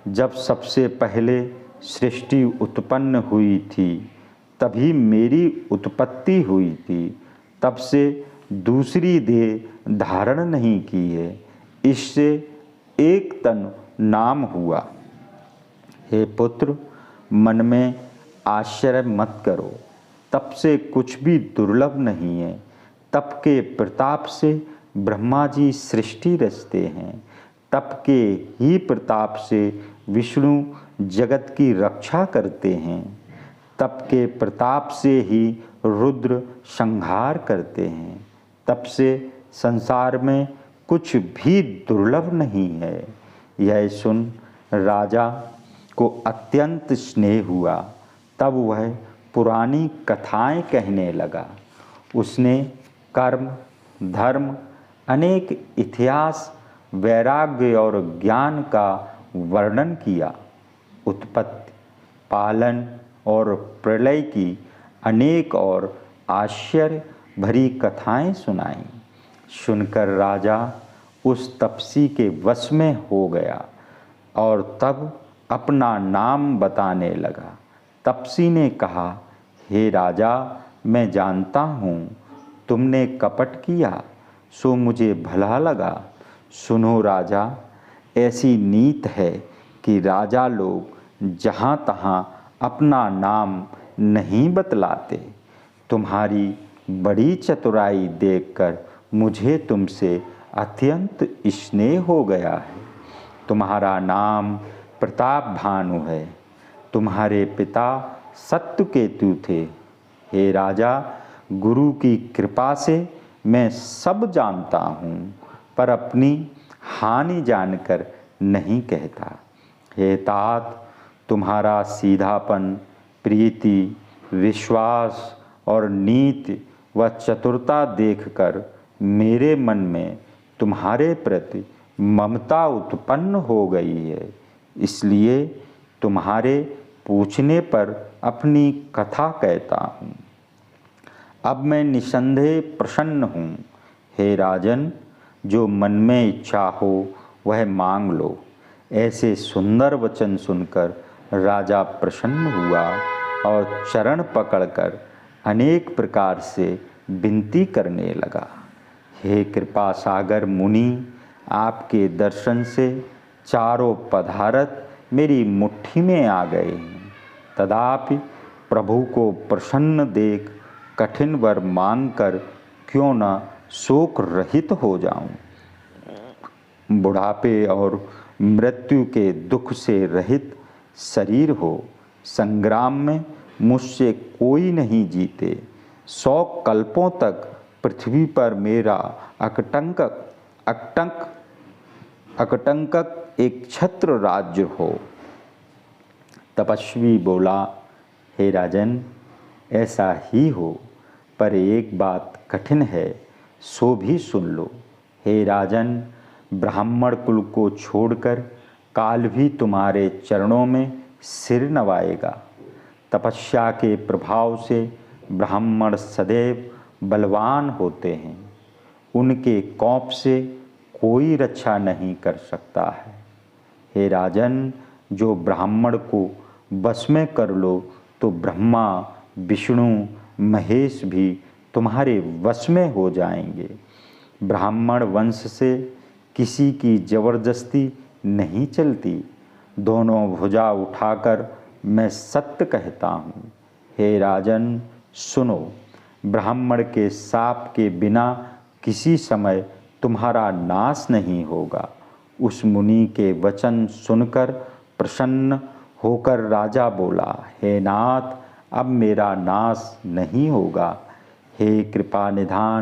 जब सबसे पहले सृष्टि उत्पन्न हुई थी तभी मेरी उत्पत्ति हुई थी, तब से दूसरी देह धारण नहीं की है, इससे एक तन नाम हुआ। हे पुत्र, मन में आश्चर्य मत करो, तप से कुछ भी दुर्लभ नहीं है। तप के प्रताप से ब्रह्मा जी सृष्टि रचते हैं, तप के ही प्रताप से विष्णु जगत की रक्षा करते हैं, तप के प्रताप से ही रुद्र संहार करते हैं। तप से संसार में कुछ भी दुर्लभ नहीं है। यह सुन राजा को अत्यंत स्नेह हुआ। तब वह पुरानी कथाएं कहने लगा। उसने कर्म, धर्म, अनेक इतिहास, वैराग्य और ज्ञान का वर्णन किया। उत्पत्ति, पालन और प्रलय की अनेक और आश्चर्य भरी कथाएं सुनाईं। सुनकर राजा उस तपसी के वश में हो गया और तब अपना नाम बताने लगा। तपसी ने कहा, हे राजा, मैं जानता हूँ तुमने कपट किया, सो मुझे भला लगा। सुनो राजा, ऐसी नीत है कि राजा लोग जहाँ तहाँ अपना नाम नहीं बतलाते। तुम्हारी बड़ी चतुराई देखकर मुझे तुमसे अत्यंत स्नेह हो गया है। तुम्हारा नाम प्रताप भानु है। तुम्हारे पिता सत्यकेतु थे। हे राजा, गुरु की कृपा से मैं सब जानता हूँ, पर अपनी हानि जानकर नहीं कहता। हे तात, तुम्हारा सीधापन, प्रीति, विश्वास और नीति व चतुरता देखकर मेरे मन में तुम्हारे प्रति ममता उत्पन्न हो गई है। इसलिए तुम्हारे पूछने पर अपनी कथा कहता हूँ। अब मैं निसंदेह प्रसन्न हूँ। हे राजन, जो मन में इच्छा हो वह मांग लो। ऐसे सुंदर वचन सुनकर राजा प्रसन्न हुआ और चरण पकड़कर अनेक प्रकार से विनती करने लगा। हे कृपा सागर मुनि, आपके दर्शन से चारों पदार्थ मेरी मुट्ठी में आ गए हैं। तथापि प्रभु को प्रसन्न देख कठिन वर मांगकर क्यों न शोक रहित हो जाऊं। बुढ़ापे और मृत्यु के दुख से रहित शरीर हो। संग्राम में मुझसे कोई नहीं जीते। 100 कल्पों तक पृथ्वी पर मेरा अकटंक एक छत्र राज्य हो। तपस्वी बोला, हे राजन, ऐसा ही हो, पर एक बात कठिन है, सो भी सुन लो। हे राजन, ब्राह्मण कुल को छोड़कर काल भी तुम्हारे चरणों में सिर नवाएगा। तपस्या के प्रभाव से ब्राह्मण सदैव बलवान होते हैं। उनके कोप से कोई रक्षा नहीं कर सकता है। हे राजन, जो ब्राह्मण को बस में कर लो तो ब्रह्मा, विष्णु, महेश भी तुम्हारे वश में हो जाएंगे। ब्राह्मण वंश से किसी की जबरदस्ती नहीं चलती। दोनों भुजा उठाकर मैं सत्य कहता हूँ। हे राजन, सुनो, ब्राह्मण के शाप के बिना किसी समय तुम्हारा नाश नहीं होगा। उस मुनि के वचन सुनकर प्रसन्न होकर राजा बोला, हे नाथ, अब मेरा नाश नहीं होगा। हे कृपा निधान